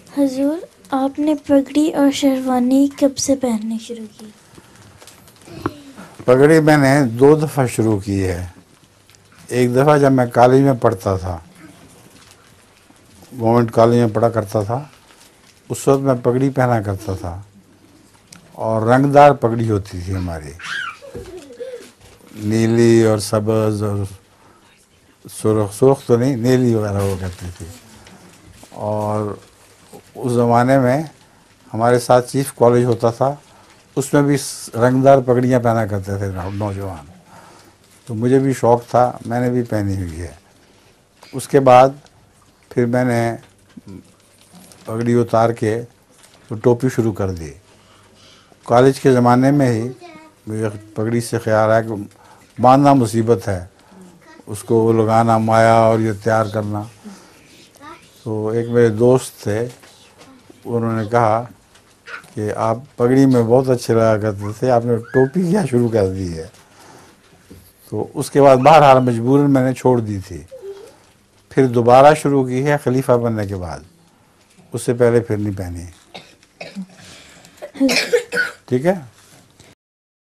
हुजूर, आपने पगड़ी और शेरवानी कब से पहननी शुरू की? पगड़ी मैंने 2 दफ़ा शुरू की है। एक दफ़ा जब मैं कॉलेज में पढ़ता था, गवर्नमेंट कॉलेज में पढ़ा करता था, उस वक्त मैं पगड़ी पहना करता था और रंगदार पगड़ी होती थी हमारी, नीली और सब्ज़ और सुर्ख, सुर्ख तो नहीं, नीली वगैरह वो करती थी। और उस ज़माने में हमारे साथ चीफ कॉलेज होता था, उसमें भी रंगदार पगड़ियाँ पहना करते थे नौजवान। तो मुझे भी शौक़ था, मैंने भी पहनी हुई है। उसके बाद फिर मैंने पगड़ी उतार के तो टोपी शुरू कर दी। कॉलेज के ज़माने में ही मुझे पगड़ी से ख्याल आया कि बांधना मुसीबत है, उसको लगाना, माया और ये तैयार करना। तो एक मेरे दोस्त थे, उन्होंने कहा कि आप पगड़ी में बहुत अच्छे लगा करते थे, आपने टोपी क्या शुरू कर दी है। तो उसके बाद बहरहाल मजबूरन मैंने छोड़ दी थी। फिर दोबारा शुरू की है खलीफा बनने के बाद, उससे पहले फिर नहीं पहनी। ठीक है।